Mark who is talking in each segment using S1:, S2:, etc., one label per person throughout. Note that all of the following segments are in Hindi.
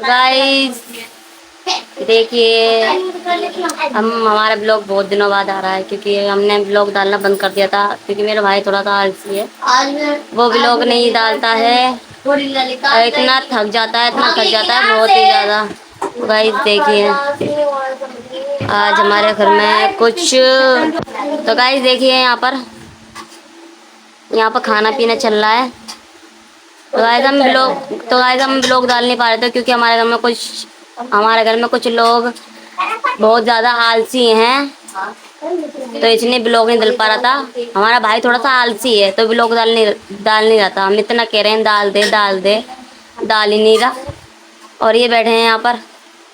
S1: गाइस देखिए, हम हमारा ब्लॉग बहुत दिनों बाद आ रहा है क्योंकि हमने ब्लॉग डालना बंद कर दिया था क्योंकि मेरा भाई थोड़ा सा आलसी है। वो ब्लॉग नहीं डालता है, इतना थक जाता है, इतना थक जाता है बहुत ही ज़्यादा। गाइस देखिए, आज हमारे घर में कुछ, तो गाइस देखिए यहाँ पर खाना पीना चल रहा है। तो गाइस हम ब्लॉग डाल नहीं पा रहे थे क्योंकि हमारे घर में कुछ लोग बहुत ज्यादा आलसी हैं, तो इसलिए ब्लॉग नहीं डल पा रहा था। हमारा भाई थोड़ा सा आलसी है तो ब्लॉग डाल नहीं रहा था। हम इतना कह रहे हैं डाल दे डाल दे, डाल ही नहीं रहा। और ये बैठे हैं यहाँ पर,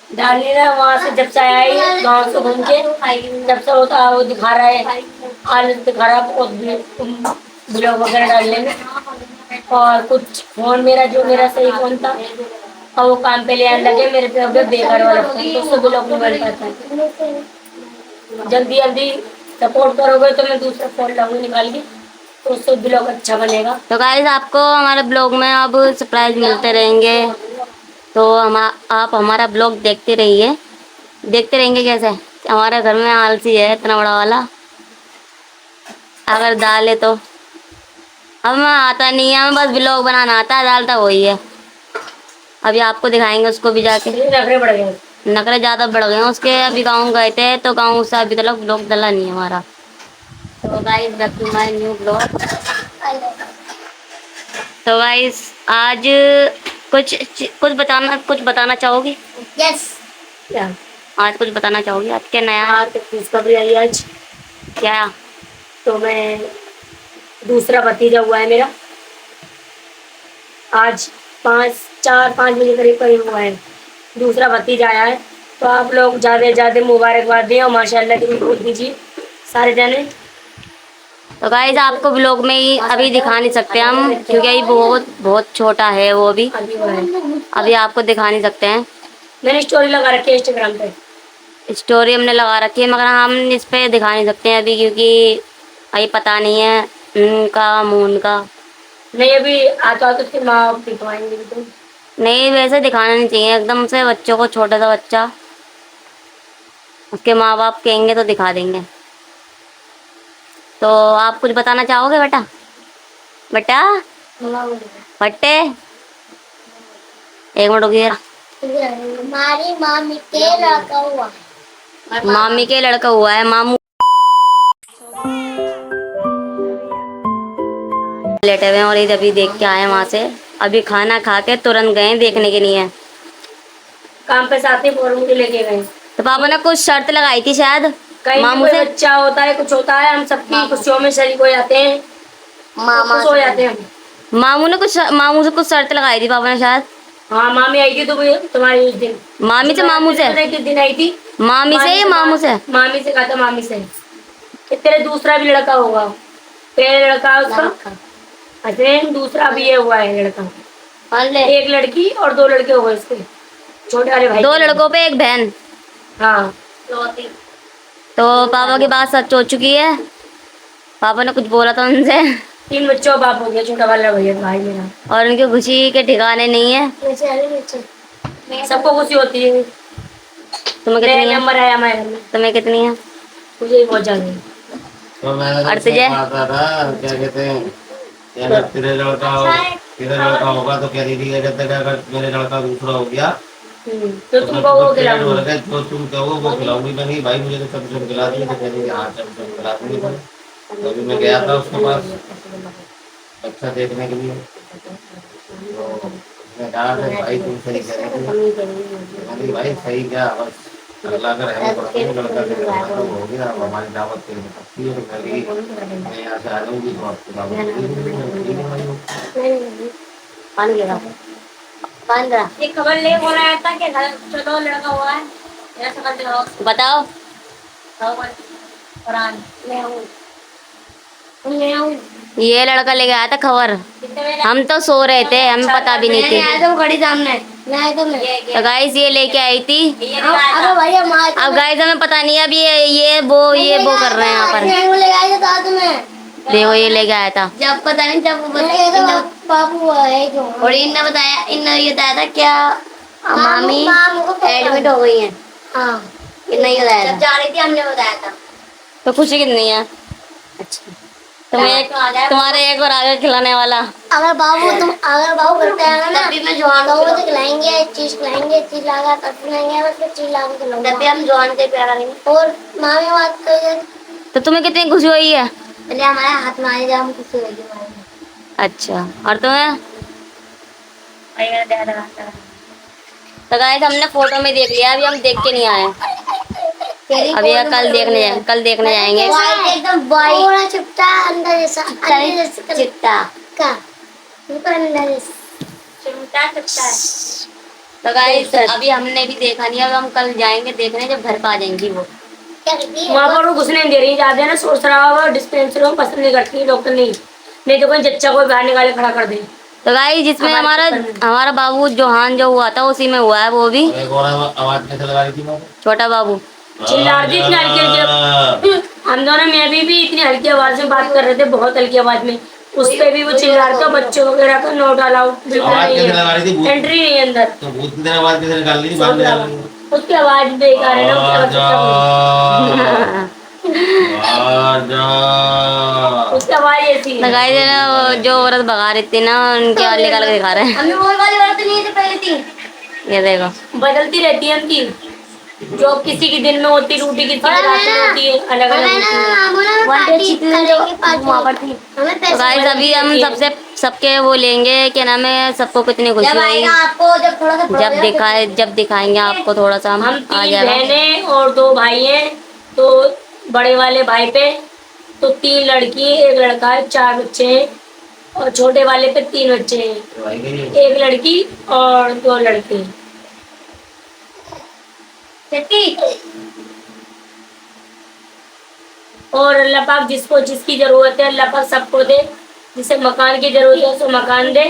S2: डाल नहीं रहा। वहाँ से जब से आया ही गाँव से घूम के, जब से होता है वो दिखा रहा है, आलस दिखा रहा है ब्लॉग वगैरह डालने में। और कुछ फोन मेरा सही फोन था और वो काम पे ले आने लगे मेरे पे, अब बेकार वाला फोन, तो उससे ब्लॉग नहीं बन पाता है। जल्दी जल्दी सपोर्ट करोगे तो मैं दूसरा फोन लाऊंगी निकाल के, तो उससे ब्लॉग अच्छा बनेगा।
S1: तो गाइस आपको हमारे ब्लॉग में अब सरप्राइज मिलते रहेंगे, तो आप हमारा ब्लॉग देखते रहिए। देखते रहेंगे कैसे हमारे घर में आलसी है इतना बड़ा वाला, अगर डाले तो। हमें आता नहीं है, हमें बस ब्लॉग बनाना आता है, डालता वही है। अभी आपको दिखाएंगे उसको भी जाके।
S2: नखरे बढ़ गए,
S1: नखरे ज्यादा बढ़ गए हैं उसके। अभी गाँव गए थे तो गाँव से अभी तक ब्लॉग डला नहीं है हमारा। तो guys back to my new blog. तो गाइस आज कुछ कुछ बताना चाहोगी?
S2: यस। क्या
S1: आज कुछ बताना चाहोगी? आज क्या नया है?
S2: हाँ, तो खुशखबरी आई आज।
S1: क्या?
S2: तो मैं दूसरा भतीजा हुआ है मेरा, आज 4-5 बजे करीब करीब हुआ है। दूसरा भतीजा आया है, तो आप लोग ज़्यादा ज़्यादा मुबारकबाद दें और माशाल्लाह की बोल दीजिए सारे जने।
S1: तो गाइस आपको ब्लॉग में ही अभी दिखा नहीं सकते हम क्योंकि अभी बहुत बहुत छोटा है वो अभी।
S2: अभी हुआ है,
S1: अभी आपको दिखा नहीं सकते हैं।
S2: मैंने स्टोरी लगा रखी है इंस्टाग्राम पे।
S1: स्टोरी हमने लगा रखी है मगर हम इस पे दिखा नहीं सकते हैं अभी क्योंकि अभी पता नहीं है उनका मून का।
S2: नहीं अभी आता तो फिर माँ बाप दिखवाएंगे भी तो।
S1: नहीं वैसे दिखाना नहीं चाहिए एकदम से बच्चों को, छोटा सा बच्चा, उसके माँ बाप कहेंगे तो दिखा देंगे। तो आप कुछ बताना चाहोगे बेटा? बेटा बट्टे एक मिनट रुकिए।
S2: हमारी मामी के लड़का हुआ,
S1: मामी के लड़का हुआ है, मामू लेटे हुए हैं और इधर अभी देख के आए वहां से। अभी खाना खा के तुरंत गए देखने के लिए।
S2: काम पे साथ ही फोरम के लेके गए।
S1: तो पापा ने कुछ शर्त लगाई थी शायद
S2: कहीं
S1: मामू
S2: कोई
S1: से।
S2: बच्चा होता है, कुछ होता है, हम सबकी खुशियों में शरीक हो जाते हैं, खुश हो जाते हैं हम।
S1: मामू से कुछ शर्त लगाई थी पापा ने शायद।
S2: हाँ मामी आई थी तो तुम्हारी उस दिन।
S1: मामी से मामू से?
S2: किस दिन आई थी?
S1: मामी से या मामू से?
S2: मामी से कहा था, मामी से कि तेरे दूसरा भी लड़का होगा। पहले लड़का है उसका, अच्छा दूसरा भी ये हुआ है लड़का। एक लड़की और 2 लड़के हो गए उसके छोटे वाले भाई।
S1: 2 लड़कों पे 1 बहन।
S2: हाँ
S1: तो पापा की बात सच हो चुकी है, पापा ने कुछ बोला था उनसे।
S2: 3 बच्चों का बाप हो गया, छोटा वाला भैया भाई मेरा।
S1: और उनकी खुशी के ठिकाने नहीं है।
S2: सबको खुशी होती है।
S1: तुम्हें कितनी है?
S2: नंबर आया हमारे घर में।
S1: तुम्हें कितनी है?
S2: मुझे ही बहुत ज्यादा है।
S3: तो मैंने
S1: और
S3: जब से
S1: तुझे?
S3: कहा था क्या कहते हैं कि अगर तेरे लड़का होगा तो कह रही थी कि अगर मेरे लड़का दूसरा हो गया
S2: तो तुमको वो खिलाऊंगी।
S3: जो तुम कहो वो खिलाऊंगी। मैं नहीं भाई, मुझे तो सब सब खिला दी। तो कह रही थी हाँ सब सब खिला दूंगी। तो अभी मैं गया था उसके पास अच्छा देखने के लिए, तो उसने कहा कि भाई तुम सही कह रहे थे। भाई सही क्या, बस अल्लाह का रहम करते हैं। लड़का दे रहा तो हो गया। अब हमारी दावत के लिए सकती है तो मैं यहाँ से आ जाऊंगी तो आपको दावत।
S2: एक खबर ले बोला आया था कि चलो लड़का हुआ है, मेरा शक्ल दिखाओ।
S1: बताओ।
S2: कुरान ले आऊं,
S1: ये लड़का लेके आया था खबर, हम तो सो रहे थे, हमें पता भी नहीं थी।
S2: तो घड़ी सामने
S1: तो गाइस ये लेके आई थी।
S2: अरे भैया
S1: अब गाइस हमें पता नहीं, अब ये वो कर रहे हैं यहाँ पर। देखो ये लेके आया था।
S2: जब पता नहीं, जब बाबू है और इनने बताया, इनने ये बताया था क्या
S1: मामी एडमिट हो गई है। हाँ, नहीं बताया जब जा रही थी हमने बताया था। तो खुशी कितनी है? अच्छा, तुम्हारे एक और आगे खिलाने वाला। अगर बाबू करते हैं ना तभी मैं जवान को तो खिलाएंगे, एक चीज लागा तब खिलाएंगे, बस फिर चीज लागा खिलाऊंगा तभी हम जवान के प्यारा नहीं। और मामी बात कर तो तुम्हें कितनी खुशी हुई है? पहले हमारे हाथ में आए जब हम खुशी हुई हमारे। अच्छा, और तुम्हें? तो गाइस हमने फोटो में देख लिया, अभी हम देख के नहीं आए। अभी कल देखने जाएंगे। एकदम पूरा चिपटा अंदर जैसा चिपटा का अंदर चिमटा चिपटा है। तो गाइस अभी हमने भी देखा नहीं, अब हम कल जाएंगे देखने जब घर पे आ जाएंगी वो।
S2: वहाँ पर वो घुसने नहीं दे रही, जाते हैं ना सोच रहा होगा डिस्पेंसरी में पसंद नहीं करती डॉक्टर, नहीं तो कोई जच्चा को बाहर निकाले खड़ा कर दे।
S1: तो गाइस जिसमें हमारा बाबू जोहान जो हुआ था उसी में हुआ है वो भी।
S3: आवाज कैसे लगा रही थी?
S1: छोटा बाबू
S2: चिल्ला रही थी इतनी हल्की, हम दोनों में भी इतनी हल्की आवाज में बात कर रहे थे, बहुत हल्की आवाज में। उस पे भी वो चिल्ला रहा था, बच्चों वगैरह का नोट अलाउड बिल्कुल नहीं है, एंट्री नहीं है अंदर।
S3: तो भूत की तरह आवाज कैसे निकाल रही थी? बाहर निकाल रही थी।
S2: उसकी आवाज बेकार है ना, उसकी आवाज ऐसी है।
S1: लगाई दे ना, वो जो औरत भगा रही थी ना उनकी आवाज निकाल के दिखा रहे हैं। हमें वो वाली औरत नहीं थी पहले थी, ये देखो
S2: बदलती रहती है उनकी, जो किसी की दिन में होती रोटी, किसी की रात में होती है, अलग अलग।
S1: तो गाइस अभी हम सबके वो लेंगे, क्या नाम है, सबको कितनी खुशी हुई आपको जब दिखाएंगे आपको थोड़ा सा।
S2: हम 3 बहनें और 2 भाई हैं, तो बड़े वाले भाई पे तो 3 लड़की 1 लड़का है, 4 बच्चे हैं, और छोटे वाले पे 3 बच्चे हैं, 1 लड़की और 2 लड़के। और अल्लाह पाक जिसको जिसकी जरूरत है अल्लाह पाक सबको दे, जिसे मकान की जरूरत है उसको मकान दे।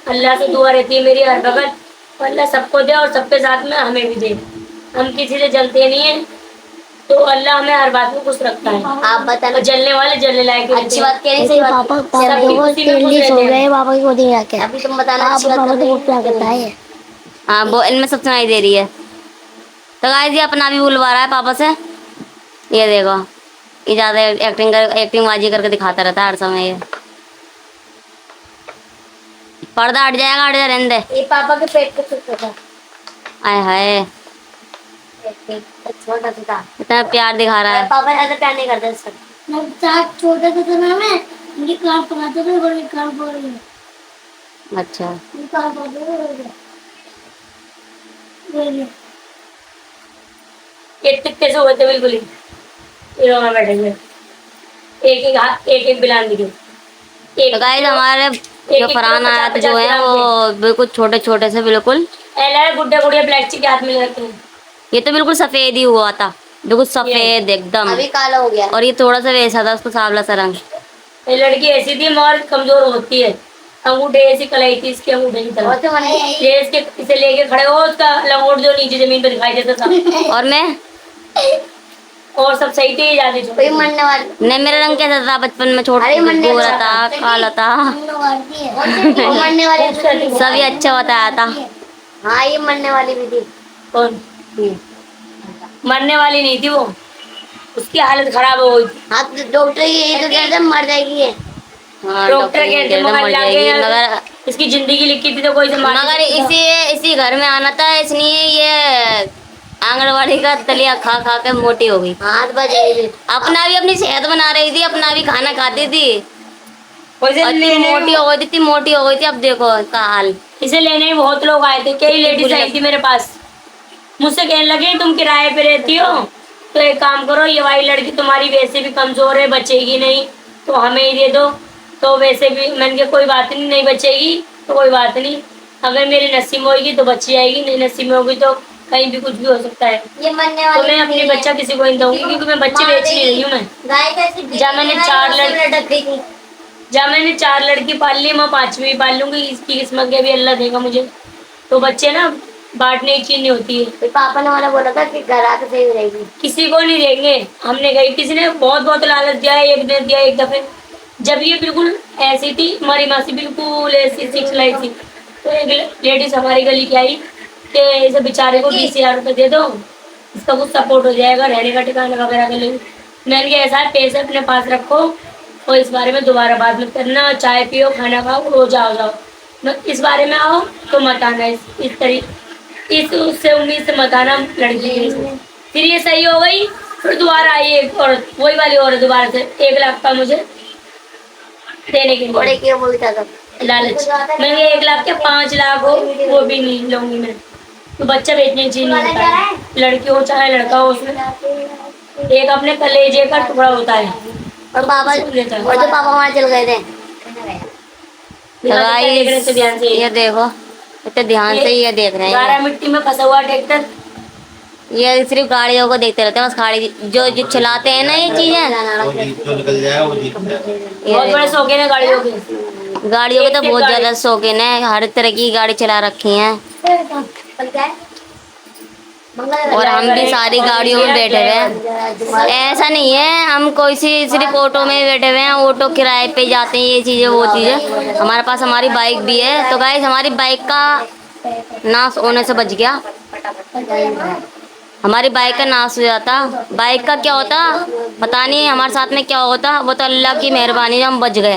S2: अल्लाह से दुआ रहती है मेरी हर वक्त, अल्लाह सबको दे और सबके साथ में हमें भी दे। हम किसी से जलते नहीं है, तो अल्लाह हमें हर बात में खुश रखता है।
S1: आप बताना,
S2: जलने वाले जलने लायक
S1: अच्छी बात कह रही, सही बात। पापा की गोदी में जाके अभी तुम बताना अच्छी बात। हाँ वो इनमें सब सुनाई दे रही है। तो गाइस ये अपना भी बुलवा रहा है पापा से, ये देखो ये ज्यादा एक्टिंग बाजी करके दिखाता रहता है हर समय। ये पर्दा हट जाएगा, हट जा रहने दे। ये पापा के पेट पे छुपा था। आय हाय छोटा था, इतना प्यार दिखा रहा है। पापा ऐसा प्यार नहीं करते इससे। छोटा था ना मैं, मुझे कार पकाते थे, बड़ी कार पकड़ गई। अच्छा कार
S2: कितने से हुए थे बिल्कुल ही, ये लोग बैठे हुए एक बिलान दी।
S1: तो गाइस हमारे जो फरहान आया था जो है वो बिल्कुल छोटे छोटे से बिल्कुल
S2: गुड्डे गुड़िया ब्लैक चिक हाथ में रखते हैं।
S1: ये तो बिल्कुल सफेद ही हुआ था, बिल्कुल सफेद एकदम, अभी काला हो गया। और ये थोड़ा सा वैसा था, उसको सांवला सा रंग।
S2: ये लड़की ऐसी थी और कमजोर होती है, अंगूठे ऐसी कलाई थी इसके अंगूठे की तरह, ये इसके इसे लेके खड़े हो उसका लंगोट जो नीचे जमीन पे दिखाई देता था।
S1: और मैं
S2: और सब सही थे, जाते
S1: कोई मरने वाली नहीं। मेरा रंग कैसा था बचपन में? छोटा गोरा था, काला था। मरने वाली सभी अच्छा बताया था। हाँ ये मरने वाली भी थी।
S2: कौन? मरने वाली नहीं थी वो, उसकी हालत खराब हो गई।
S1: हाँ डॉक्टर यही तो कहते हैं मर जाएगी ये। हाँ
S2: डॉक्टर कहते मर जाएगी, मगर इसकी जिंदगी लिखी थी तो कोई
S1: मगर इसी घर में आना था, इसलिए ये आंगनबाड़ी का दलिया खा खा के मोटी हो गई। हाथ बज गई। अपना भी अपनी सेहत बना रही थी, अपना भी खाना खाती थी, मोटी हो गई थी, मोटी हो गई थी। अब देखो इसका हाल।
S2: इसे लेने बहुत लोग आए थे, कई लेडीज आई थी मेरे पास, मुझसे कहने लगे तुम किराए पे रहती हो तो एक काम करो, ये वाली लड़की तुम्हारी वैसे भी कमजोर है, बचेगी नहीं तो हमें ही दे दो। तो वैसे भी मैंने कहा कोई बात नहीं, नहीं बचेगी तो कोई बात नहीं, अगर मेरी नसीब में होगी तो बची जाएगी, नहीं नसीब में होगी तो कहीं भी कुछ भी हो सकता है।
S1: ये मरने वाली
S2: तो मैं अपनी बच्चा किसी को नहीं दूंगी, क्योंकि मैं बच्चे बेच नहीं रही हूँ। मैं जब मैंने 4 लड़की पाल ली, मैं 5वीं पाल लूंगी, इसकी किस्मत के भी अल्लाह देगा मुझे। तो बच्चे ना बांटने की चीज नहीं होती है।
S1: पापा ने वाला बोला था कि घर आके सही रहेगी,
S2: किसी को नहीं देंगे। हमने गई, किसी ने बहुत लालच दिया, एक ने दिया एक दफे, जब ये बिल्कुल ऐसी थी, हमारी मासी बिल्कुल ऐसी सिखलाई थी, तो एक लेडीज हमारी गली की आई, इसके इसे बेचारे को 20,000 रुपये दे दो, इसका कुछ सपोर्ट हो जाएगा रहने का ठिकाना वगैरह के लिए। मैंने कहा ऐसा है पैसे अपने पास रखो और इस बारे में दोबारा बात मत करना, चाय पियो खाना खाओ रोज आओ जाओ, इस बारे में आओ तो मत आना, इस तरीके इस उससे उम्मीद से मत आना लड़की के लिए। फिर ये सही हो गई, फिर दोबारा आई एक औरत, वही वाली औरत दोबारा से 1 लाख का मुझे देने के लिए
S1: क्या बोलता था
S2: लालच। मैंने 1 लाख के 5 लाख हो वो भी नहीं लूंगी मैं, तो बच्चा बेचने चाहिए नहीं होता है, लड़की हो चाहे लड़का हो, उसमें एक अपने कलेजे का टुकड़ा होता है।
S1: और पापा
S2: और
S1: जो पापा वहाँ चल गए थे
S2: तो ध्यान से
S1: ये देखो, इतने ध्यान से ये देख रहे हैं।
S2: गारा मिट्टी में फंसा हुआ ट्रैक्टर,
S1: ये सिर्फ गाड़ियों को देखते रहते हैं बस, गाड़ी जो चलाते हैं ना ये चीजें,
S3: वो जीत जो निकल जाएगा वो जीत जाएगा।
S2: बहुत बड़े शौकीन है गाड़ियों के।
S1: गाड़ियों के तो बहुत ज्यादा शौकीन है, हर तरह की गाड़ी चला रखी हैं। और हम भी सारी गाड़ियों में बैठे हुए हैं, ऐसा नहीं है हम कोई सी सिर्फ ऑटो में बैठे हुए हैं, ऑटो किराए पे जाते हैं, ये चीजें वो चीजें। हमारे पास हमारी बाइक भी है, तो गाइस हमारी बाइक का नाश होने से बच गया, हमारी बाइक का नाश हो जाता। बाइक का क्या होता पता नहीं, हमारे साथ में क्या होता, वो तो अल्लाह की मेहरबानी हम बच गए।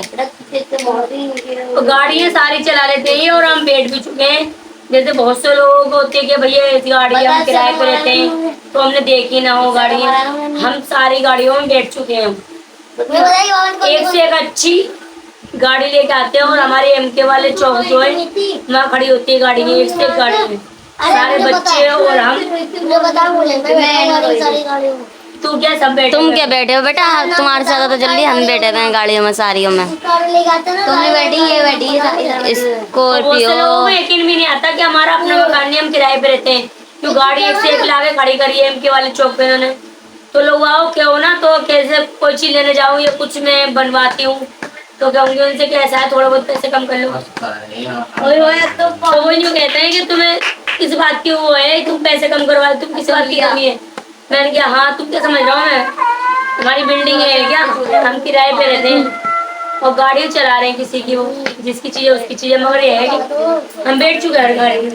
S2: तो गाड़ियाँ सारी चला लेते हैं और हम बैठ भी चुके हैं। जैसे बहुत से लोग होते हैं कि भैया ऐसी गाड़ी हम किराए पे रहते हैं तो हमने देखी ना हो गाड़ियाँ, हम सारी गाड़ियों में बैठ चुके हैं। एक से एक अच्छी गाड़ी लेके आते हैं और हमारे एमके वाले चौक जो है वहाँ खड़ी होती है गाड़ी, एक से एक गाड़ी में सारे बच्चे और हम। तू क्या सब बैठे?
S1: तुम क्या बैठे हो बेटा, तुम्हारे साथ तो जल्दी हम बैठे हुए हैं गाड़ियों में सारियों में। तुमने बैठी ये बैठी स्कॉर्पियो।
S2: लोगों को यकीन भी नहीं आता कि हमारा अपना मकान नहीं, हम किराए पे रहते हैं। क्यों गाड़ी एक से एक लाके खड़ी करी है एमके वाले चौक पे उन्होंने, तो लोग आओ क्या हो ना, तो कैसे कोई चीज लेने जाओ या कुछ मैं बनवाती हूँ तो कहूँगी उनसे कैसा है थोड़ा बहुत पैसे कम कर लो। तो वो यूँ कहते हैं कि तुम्हें किस बात की वो है, तुम पैसे कम करवा, तुम किस बात की कमी है। मैंने कहा हाँ तुम क्या समझ रहा हूँ, मैं हमारी बिल्डिंग है क्या, हम किराए पे रहते हैं और गाड़ी चला रहे हैं किसी की, वो जिसकी चीज है उसकी चीज है, मगर ये है कि हम बैठ चुके हैं गाड़ी में।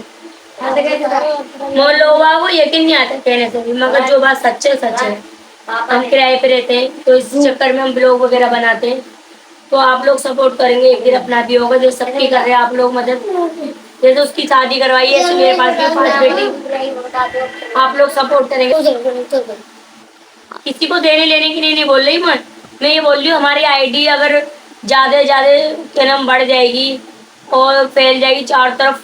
S2: लोगों को यकीन नहीं आता कहने से भी, मगर जो बात सच है सच है। हम किराए पे रहते हैं तो इस चक्कर में हम ब्लॉग वगैरह बनाते हैं, तो आप लोग सपोर्ट करेंगे एक दिन अपना भी होगा, जो सबकी कर रहे हैं आप लोग मदद। जैसे उसकी शादी करवाई है तो मेरे पास भी 5 बेटी, आप लोग सपोर्ट करेंगे। किसी को देने लेने की नहीं बोल रही मैं ये बोल रही हूँ हमारी आईडी अगर ज्यादा क्या नाम बढ़ जाएगी और फैल जाएगी चारों तरफ,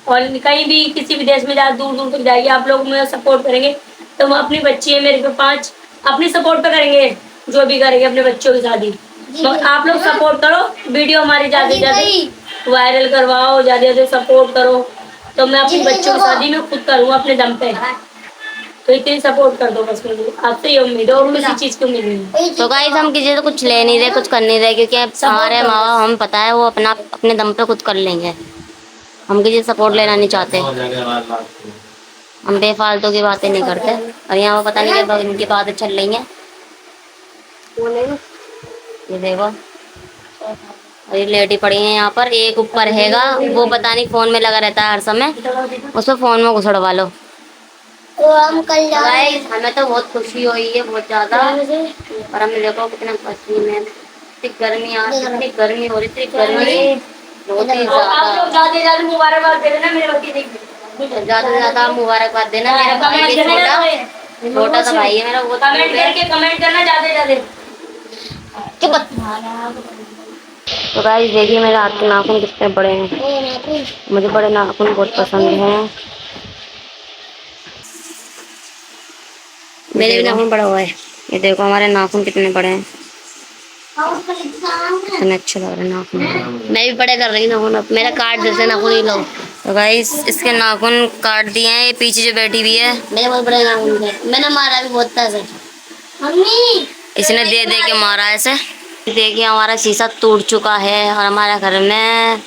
S2: और कहीं भी किसी भी देश में ज्यादा दूर दूर तक जाएगी, आप लोग मुझे सपोर्ट करेंगे तो मैं अपनी बच्ची है मेरे पे 5 अपनी सपोर्ट पे करेंगे, जो भी करेंगे अपने बच्चों की शादी। तो आप लोग सपोर्ट करो, वीडियो हमारी ज्यादा से ज्यादा वायरल करवाओ, ज्यादा से सपोर्ट करो, तो मैं अपनी बच्चों की शादी में खुद करूँगा अपने दम पे। तो इतनी सपोर्ट कर दो बस, मुझे आपसे ये उम्मीद है और किसी चीज की उम्मीद नहीं।
S1: तो गाइस हम किसी से कुछ ले नहीं रहे, कुछ कर नहीं रहे, क्योंकि हमारे माँ बाप हम पता है वो अपने दम पे खुद कर लेंगे, हम किसी से सपोर्ट लेना नहीं चाहते, हम बेफालतू की बातें नहीं करते। और यहाँ पता नहीं क्या इनकी बातें चल रही हैं, ये देखो और ये लेटी पड़ी है यहाँ पर, एक ऊपर हैगा वो पता नहीं फोन में लगा रहता है हर समय, उसको फोन में घुसड़वा लो। तो हम कल गाइस हमें तो बहुत खुशी हुई है बहुत ज्यादा, और हम देखो कितना पसीने में, इतनी गर्मी इतनी गर्मी हो रही थी, गर्मी बहुत ही
S2: ज्यादा मुबारकबाद दे देना मेरे बच्चे
S1: ज्यादा से ज्यादा मुबारकबाद देना मेरे भाई के, छोटा सा भाई है मेरा, वो
S2: कमेंट करना ज्यादा।
S1: तो गाइस देखिए मेरे हाथ के नाखून कितने बड़े हैं, मुझे बड़े नाखून बहुत पसंद हैं, मेरे भी नाखून बड़ा हुआ है, ये देखो हमारे नाखून कितने बड़े हैं, कितने अच्छे लग रहे हैं नाखून। मैं भी बड़े कर रही हूँ नाखून, अब मेरा काट देते नाखून ही लोग। तो गाइस इसके नाखून काट दिए हैं, ये पीछे जो बैठी हुई है मेरे बहुत बड़े नाखून थे, मैंने मारा भी बहुत था इसे, इसने दे दे के मारा है इसे। देखिए हमारा शीशा टूट चुका है और हमारा घर में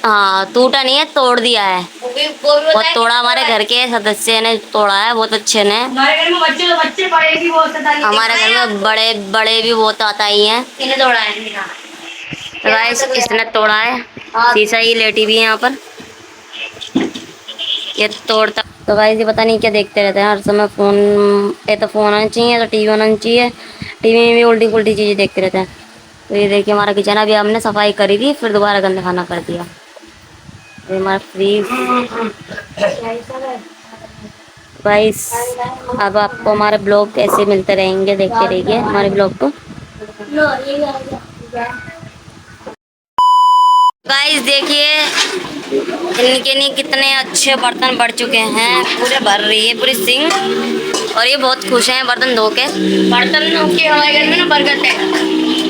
S1: हाँ टूटा नहीं है, तोड़ दिया है, वो तोड़ा हमारे घर के सदस्य ने तोड़ा है, बहुत अच्छे ने। हमारे घर में बच्चे बड़े भी बहुत, हमारे घर में बड़े भी बहुत आता ही है। किसने तोड़ा है? तो गाइस इसने तोड़ा है शीशा, ही लेटी भी है यहाँ पर। ये तोड़ता। तो गाइस ये पता नहीं क्या देखते रहते हैं हर समय फोन। ये तो फोन होना चाहिए तो टीवी होना चाहिए। टीवी में भी उल्टी पुल्टी चीजें देखते रहते हैं। तो ये देखिए हमारा किचन अभी हमने सफाई करी थी फिर दोबारा गंदा खाना कर दिया। ये हमारा फ्रीज। गाइस अब आपको हमारे ब्लॉग कैसे मिलते रहेंगे देखते रहिए हमारे ब्लॉग को। गाइस देखिए इनके लिए कितने अच्छे बर्तन बढ़ चुके हैं। पूरे भर रही है पूरी सिंक। और ये बहुत खुश हैं बर्तन धो के। बर्तनों की हमारे घर में ना बरकत है।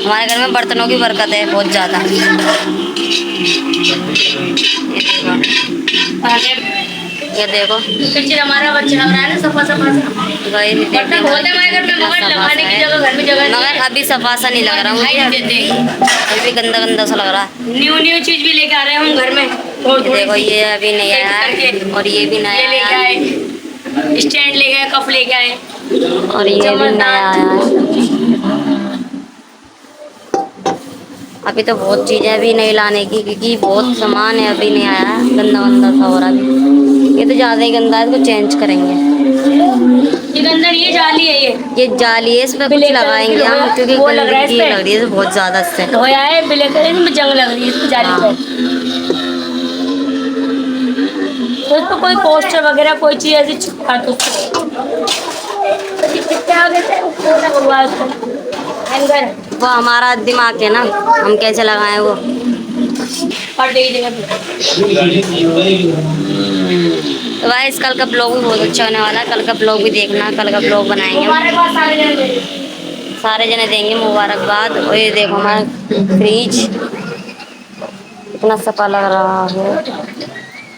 S1: हमारे घर में बर्तनों की बरकत है बहुत ज्यादा। ये देखो किचन हमारा बच्चा लग रहा है ना सफा सफा सा। बर्तन धोते हमारे घर में मगर लगाने की जगह घर में जगह मगर अभी सफा सा नहीं लग रहा मुझे। अभी गंदा गंदा सा लग रहा है। न्यू न्यू चीज भी लेके आ रहे हैं हम घर में। देखो ये अभी नहीं आया है और ये भी नया लेके आए। स्टैंड ले गए कप लेके आए और ये भी नया आया है। अभी तो बहुत चीजें अभी नहीं लाने की क्योंकि बहुत सामान है अभी नहीं आया है। गंदा गंदा सा हो रहा है। ये तो ज्यादा ही गंदा है इसको चेंज करेंगे। ये गंदा नहीं है जाली है ये जाली है। इस पे कुछ लगाएंगे हम क्योंकि गंदगी लग रही है बहुत ज्यादा इससे। धोया है ब्लैक कलर में जंग लग रही है इसकी जाली पे। तो इस पे कोई पोस्टर वगैरह कोई चीज ऐसी चिपका दो। वो हमारा दिमाग है ना हम कैसे लगाए वो। तो गाइस कल का ब्लॉग भी बहुत अच्छा होने वाला है। कल का ब्लॉग भी देखना। कल का ब्लॉग बनाएंगे सारे जने देंगे मुबारकबाद। और ये देखो हमारा फ्रिज इतना सफा लग रहा है।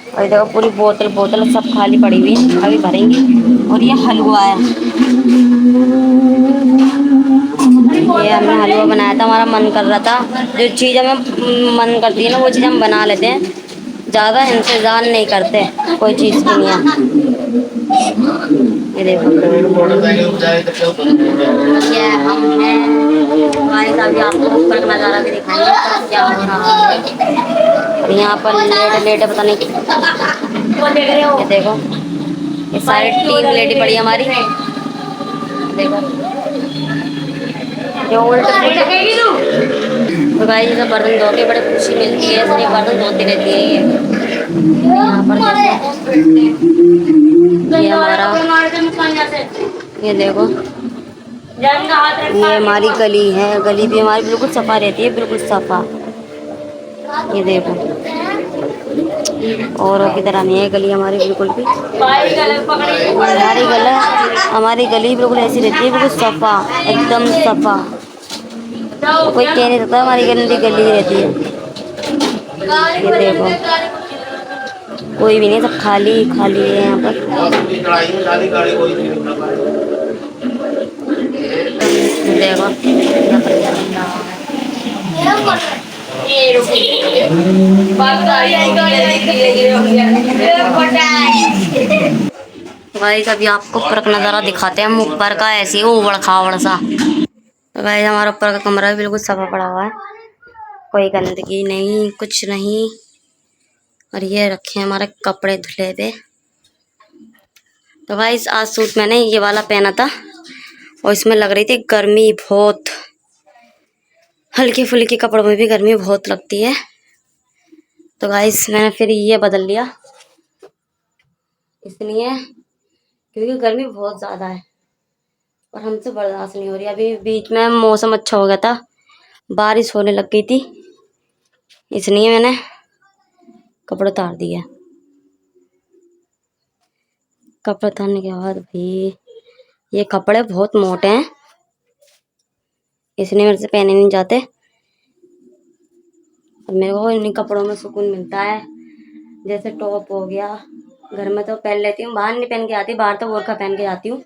S1: और ये देखो पूरी बोतल बोतल सब खाली पड़ी हुई है अभी भरेंगे। और ये हलवा है। ये हमने हलवा बनाया था हमारा मन कर रहा था। जो चीज़ हमें मन करती है ना वो चीज़ हम बना लेते हैं। ज़्यादा इंतजार नहीं करते कोई चीज़ के लिए। ये देखो ये हम हैं गाइस। अभी आपको ऊपर का नज़ारा भी दिखाएंगे क्या हो रहा है। और यहाँ पर लेटे लेटे पता नहीं ये देखो ये सारी टीम लेटी पड़ी हमारी। देखो जो तो गाइस ये सब बर्तन धो के बड़े खुशी मिलती है इसलिए बर्तन धोती रहती है ये। यहाँ पर ये हमारा ये देखो ये हमारी गली है। गली भी हमारी बिल्कुल सफा रहती है बिल्कुल सफा। ये देखो और की तरह नहीं है गली हमारी बिल्कुल भी। हमारी गली बिल्कुल ऐसी रहती है बिल्कुल सफा एकदम सफा। तो कोई कह नहीं सकता हमारी गंदी गली रहती है। ये देखो कोई भी नहीं सब खाली खाली है यहाँ पर। देखो गाइस अभी आपको ऊपर का नज़ारा दिखाते हैं हम। ऊपर का ऐसे ही उबड़ खाबड़ सा। तो गाइस हमारा ऊपर का कमरा भी बिल्कुल सफा पड़ा हुआ है। कोई गंदगी नहीं कुछ नहीं। और ये रखे हमारे कपड़े धुले पे। तो गाइस आज सूट मैंने ये वाला पहना था और इसमें लग रही थी गर्मी बहुत। हल्के फुल्के कपड़ों में भी गर्मी बहुत लगती है। तो गाइस मैंने फिर ये बदल लिया इसलिए क्योंकि गर्मी बहुत ज़्यादा है और हमसे बर्दाश्त नहीं हो रही। अभी बीच में मौसम अच्छा हो गया था बारिश होने लग गई थी इसलिए मैंने कपड़े उतार दिए। कपड़े उतारने के बाद भी ये कपड़े बहुत मोटे हैं इसलिए मेरे से पहने नहीं जाते। और मेरे को इन कपड़ों में सुकून मिलता है। जैसे टॉप हो गया घर में तो पहन लेती हूँ बाहर नहीं पहन के आती। बाहर तो बोरखा पहन के जाती हूँ।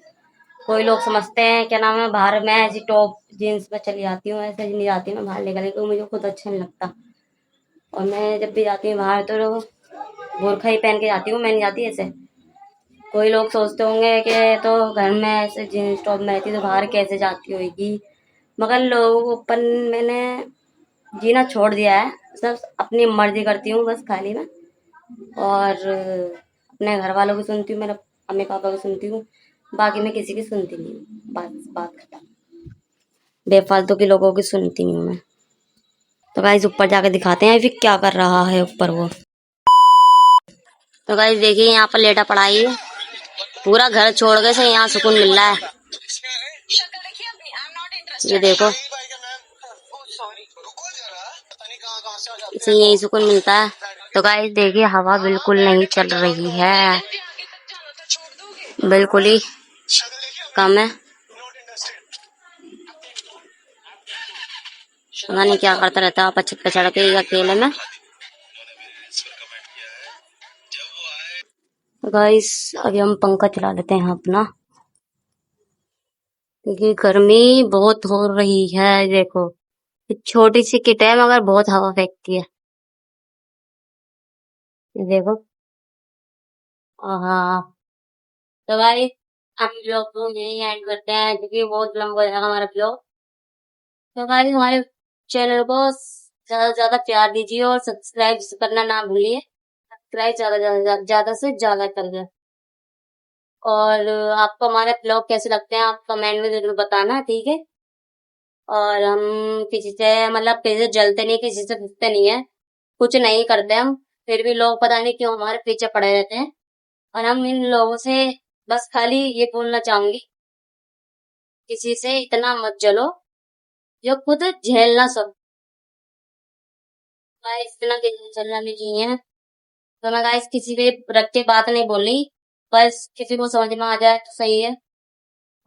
S1: कोई लोग समझते हैं क्या नाम है बाहर मैं ऐसी टॉप जीन्स में चली जाती हूँ। ऐसे नहीं जाती मैं बाहर निकलने को मुझे खुद अच्छा नहीं लगता। और मैं जब भी जाती हूँ बाहर तो बोरखा ही पहन के जाती हूँ। मैं नहीं जाती ऐसे। कोई लोग सोचते होंगे कि तो घर में ऐसे जीन्स टॉप में रहती तो बाहर कैसे जाती होगी। मगर लोगों के ऊपर मैंने जीना छोड़ दिया है। सब अपनी मर्जी करती हूँ बस खाली में। और अपने घर वालों की सुनती हूँ, मेरे मम्मी पापा की सुनती हूँ, बाकी मैं किसी की सुनती नहीं हूँ। बात खत्म। बेफालतू के लोगों की सुनती नहीं हूँ मैं। तो गाइस ऊपर जाके दिखाते हैं फिर क्या कर रहा है ऊपर वो। तो गाइस देखिए यहाँ पर लेटा पड़ा है, पूरा घर छोड़ के से यहाँ सुकून मिल रहा है। ये देखो, इसे यही सुकून मिलता है। तो गाइस देखिए हवा बिल्कुल नहीं चल रही है, बिल्कुल ही कम है। पता नहीं क्या करता रहता है छत पे चढ़ के अकेले में। गाइस अभी हम पंखा चला लेते हैं अपना, क्योंकि गर्मी बहुत हो रही है। देखो ये छोटी सी किट है मगर बहुत हवा फेंकती है। ये देखो। हाँ। तो गाइस हम लोग को यही एंड करते हैं क्योंकि बहुत लंबा हो जाएगा हमारा ब्लॉग। तो गाइस हमारे चैनल को ज्यादा से ज्यादा प्यार दीजिए और सब्सक्राइब करना ना भूलिए। सब्सक्राइब ज्यादा से ज्यादा करिए। और आपको हमारे ब्लॉग कैसे लगते हैं आप कमेंट में जरूर बताना, ठीक है। और हम किसी से मतलब किसी से जलते नहीं, किसी से फिरते नहीं है, कुछ नहीं करते हम, फिर भी लोग पता नहीं क्यों हमारे पीछे पड़े रहते हैं। और हम इन लोगों से बस खाली ये बोलना चाहूंगी, किसी से इतना मत जलो जो खुद झेल ना सको। गाइस इतना किसी से जलना नहीं चाहिए। तो मैं गाइस किसी पे रख के बात नहीं बोल रही, बस किसी को समझ में आ जाए तो सही है।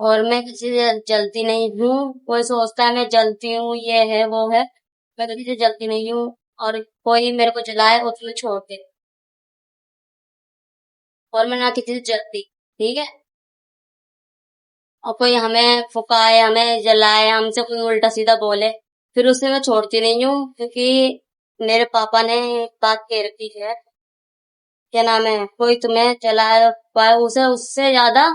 S1: और मैं किसी से जलती नहीं हूँ। कोई सोचता है मैं जलती हूँ, ये है वो है, मैं किसी से जलती नहीं हूँ। और कोई मेरे को जलाए उसमें छोड़ दे, और मैं ना किसी से जलती, ठीक है। और कोई हमें फुकाए, हमें जलाए, हमसे कोई उल्टा सीधा बोले, फिर उसे मैं छोड़ती नहीं हूँ। क्योंकि मेरे पापा ने एक बात कह रखी है, क्या नाम है, कोई तुम्हें जलाए पाए उसे उससे ज्यादा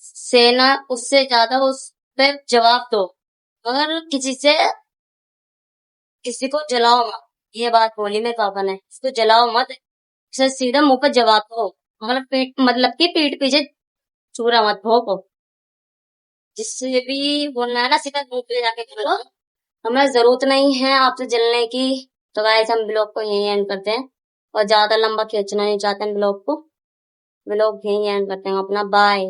S1: सेना, उससे ज्यादा उस पे जवाब दो। अगर किसी को जलाओ मत, ये बात बोली मेरे पापा ने, इसको जलाओ मत, इसे सीधा मुंह पे जवाब दो। मतलब कि पीठ पीछे छुरा मत भोंको। जिससे भी बोलना है ना सीधा मुंह पे जाके बोलो। हमें जरूरत नहीं है आपसे जलने की। तो गाइस हम ब्लॉग को यहीं एंड करते हैं, और ज्यादा लंबा खींचना नहीं चाहते हैं ब्लॉग को। ब्लॉग यहीं एंड करते हैं अपना। बाय।